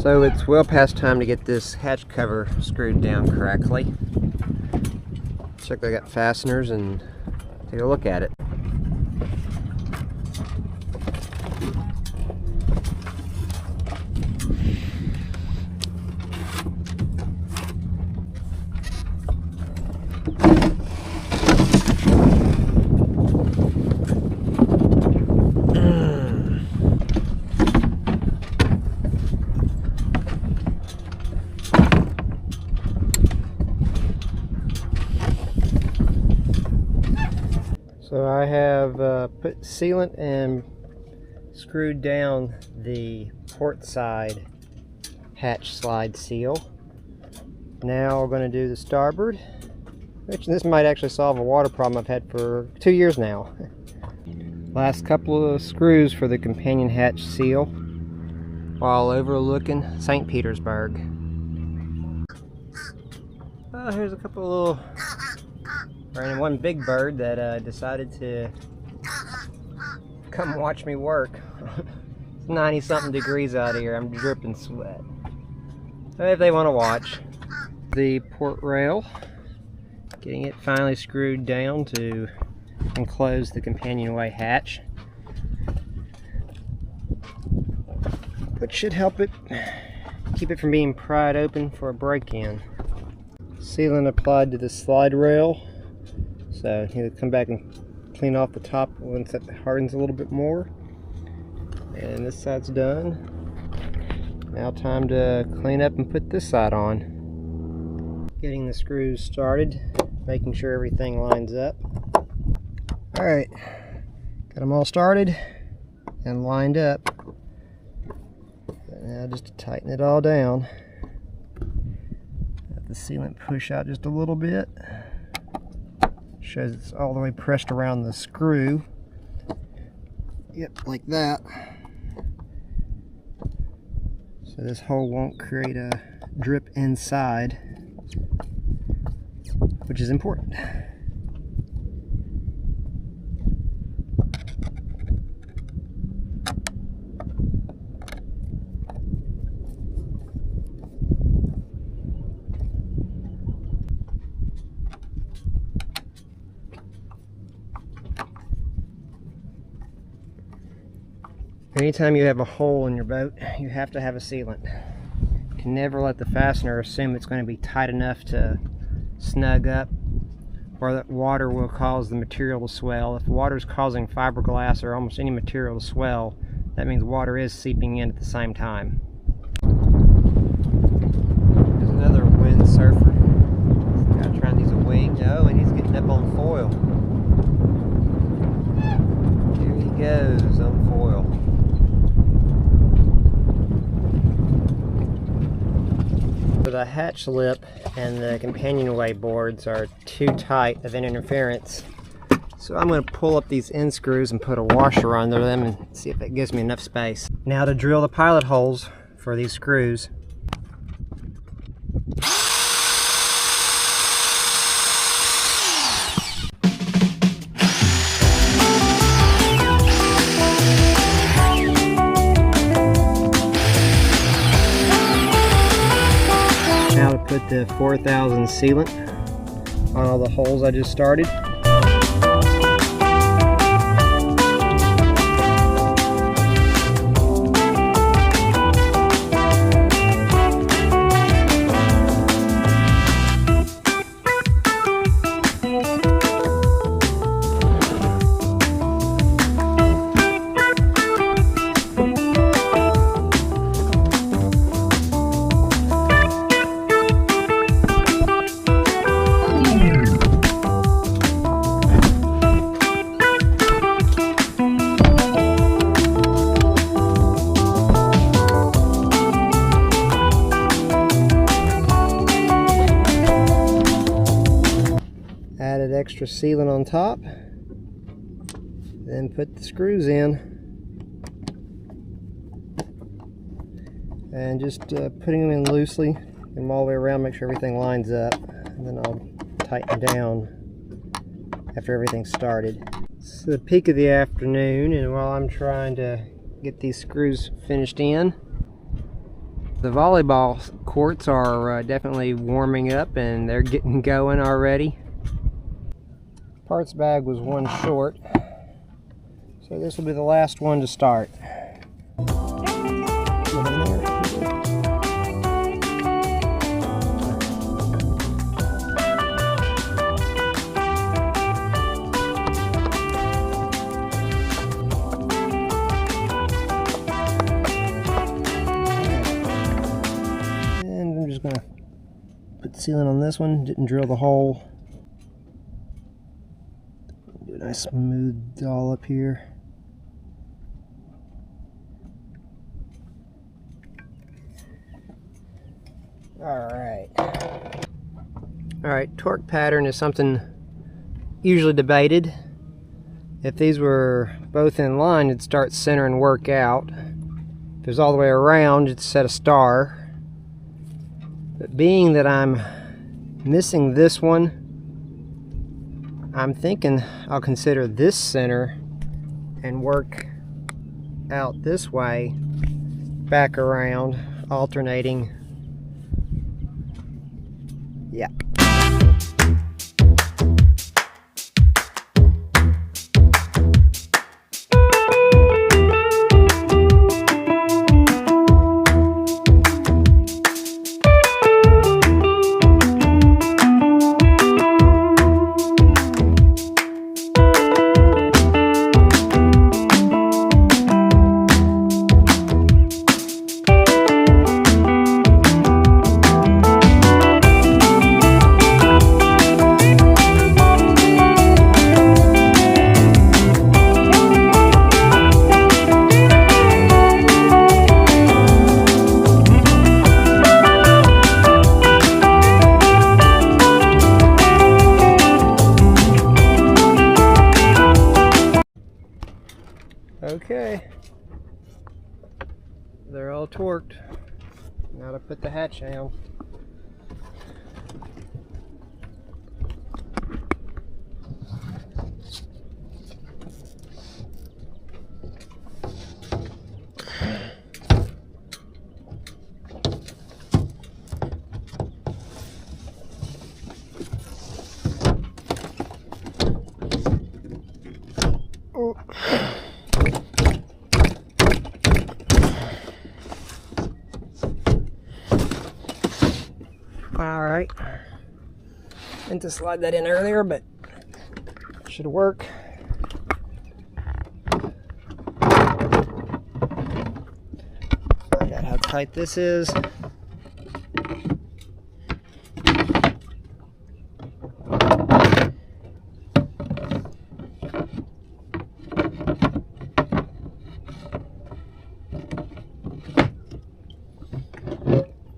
So it's well past time to get this hatch cover screwed down correctly. Check they got fasteners and take a look at it. So I have put sealant and screwed down the port side hatch slide seal. Now we're going to do the starboard, which this might actually solve a water problem I've had for 2 years now. Last couple of screws for the companion hatch seal while overlooking St. Petersburg. Oh, here's a couple of little... And one big bird that decided to come watch me work. It's 90-something degrees out here. I'm dripping sweat. So if they want to watch. The port rail, getting it finally screwed down to enclose the Companionway hatch, which should help it keep it from being pried open for a break-in. Sealant applied to the slide rail. So he'll come back and clean off the top once that hardens a little bit more. And this side's done. Now time to clean up and put this side on. Getting the screws started, making sure everything lines up. Alright, got them all started and lined up. Now just to tighten it all down. Let the sealant push out just a little bit. Shows it's all the way pressed around the screw. Yep, like that. So this hole won't create a drip inside, which is important. Anytime you have a hole in your boat, you have to have a sealant. You can never let the fastener assume it's going to be tight enough to snug up, or that water will cause the material to swell. If water is causing fiberglass or almost any material to swell, that means water is seeping in at the same time. There's another windsurfer. This guy trying to use a wing. Oh, and he's getting up on foil. Here he goes on foil. The hatch lip and the Companionway boards are too tight of an interference, so I'm going to pull up these end screws and put a washer under them and see if that gives me enough space. Now to drill the pilot holes for these screws. Now to put the 4000 sealant on all the holes I just started. Added extra sealant on top, then put the screws in, and just putting them in loosely, get them all the way around, make sure everything lines up, and then I'll tighten down after everything's started. It's the peak of the afternoon, and while I'm trying to get these screws finished in, The volleyball courts are definitely warming up and they're getting going already. Parts bag was one short, so this will be the last one to start. Gonna put sealant on this one. Didn't drill the hole. Do a nice smooth dollop here. Alright, torque pattern is something usually debated. If these were both in line, it'd start center and work out. If it was all the way around, it'd set a star. But being that I'm missing this one, I'm thinking I'll consider this center and work out this way, back around, alternating. Yeah. Okay, they're all torqued. Now to put the hatch down. Alright, meant to slide that in earlier, but should work. Find out how tight this is.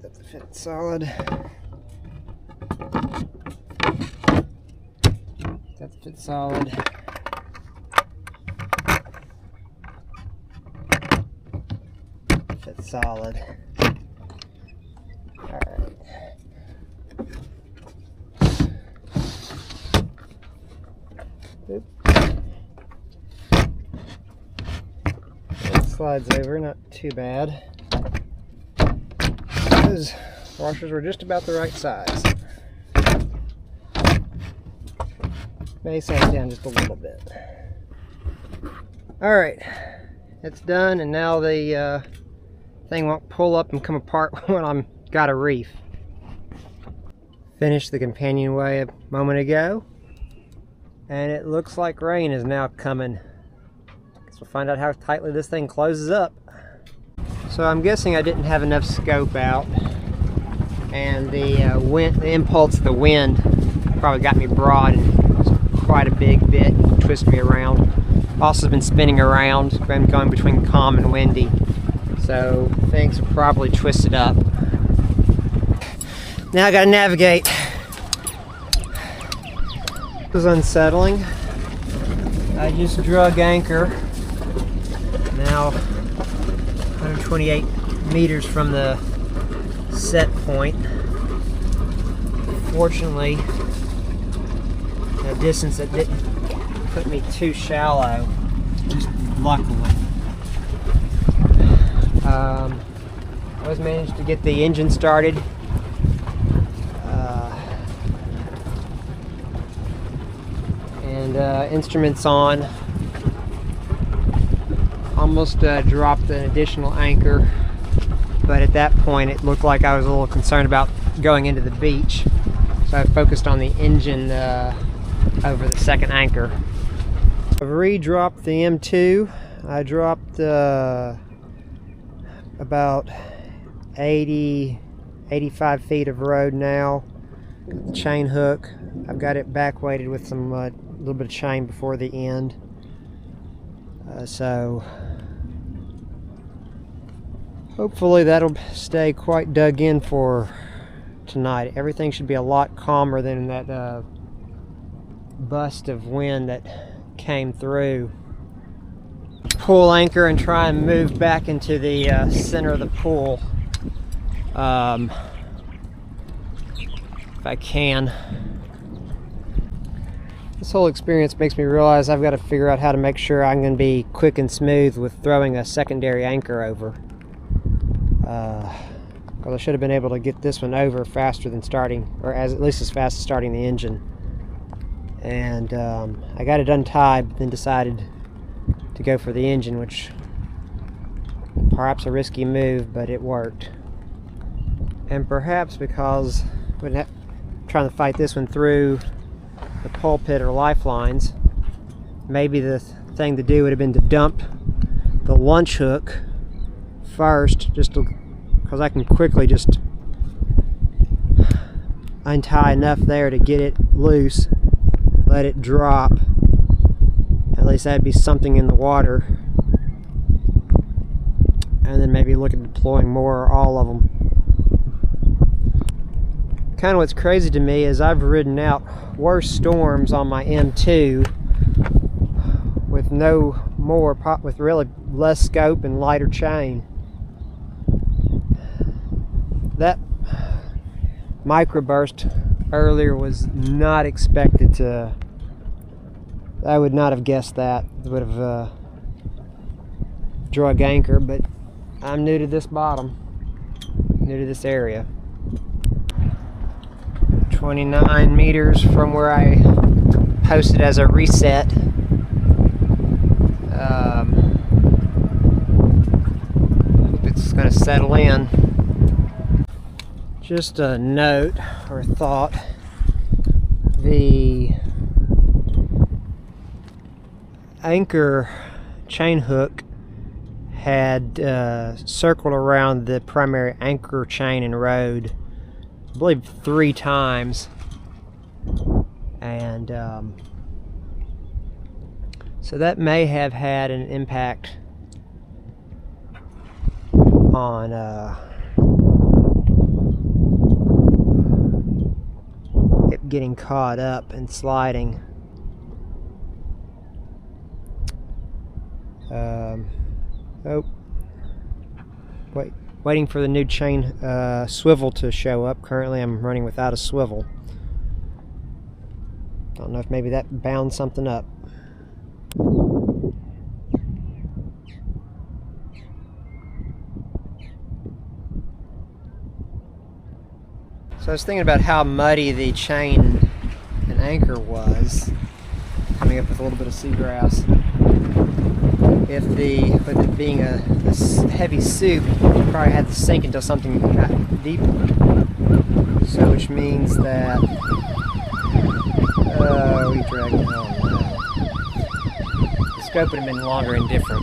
That's to fit solid. That fits solid. Fits solid. Alright. It slides over, not too bad. Those washers were just about the right size. May sand down just a little bit. Alright, it's done, and now the thing won't pull up and come apart when I'm got a reef. Finished the companionway a moment ago, and it looks like rain is now coming. Guess we'll find out how tightly this thing closes up. So I'm guessing I didn't have enough scope out, and the impulse of the wind probably got me broad and quite a big bit, twist me around. Also been spinning around, been going between calm and windy, so things are probably twisted up. Now I gotta navigate. It was unsettling. I just drug anchor, now 128 meters from the set point. Fortunately, a distance that didn't put me too shallow, just luckily. I was managed to get the engine started. And instruments on. Almost dropped an additional anchor, but at that point it looked like I was a little concerned about going into the beach, so I focused on the engine over the second anchor. I've re-dropped the M2. I dropped about 85 feet of road now. Got the chain hook. I've got it back weighted with some little bit of chain before the end. So hopefully that'll stay quite dug in for tonight. Everything should be a lot calmer than that bust of wind that came through. Pull anchor and try and move back into the center of the pool if I can. This whole experience makes me realize I've got to figure out how to make sure I'm going to be quick and smooth with throwing a secondary anchor over. Because I should have been able to get this one over faster than starting, or at least as fast as starting the engine. And I got it untied, then decided to go for the engine, which perhaps a risky move, but it worked. And perhaps because we're trying to fight this one through the pulpit or lifelines, maybe the thing to do would have been to dump the lunch hook first, just because I can quickly just untie enough there to get it loose, let it drop. At least that'd be something in the water, and then maybe look at deploying more or all of them. Kind of what's crazy to me is I've ridden out worse storms on my M2 with with really less scope and lighter chain. That microburst earlier was not expected to. I would not have guessed that. It would have drug anchor, but I'm new to this bottom, new to this area. 29 meters from where I posted as a reset. Hope it's going to settle in. Just a note or thought, the anchor chain hook had circled around the primary anchor chain and rode, I believe 3 times, and so that may have had an impact on it getting caught up and sliding. Waiting for the new chain swivel to show up. Currently I'm running without a swivel. Don't know if maybe that bound something up. So I was thinking about how muddy the chain and anchor was, coming up with a little bit of seagrass. With it being a heavy soup, you probably had to sink into something deeper. So which means that we dragged it on. The scope would have been longer and different.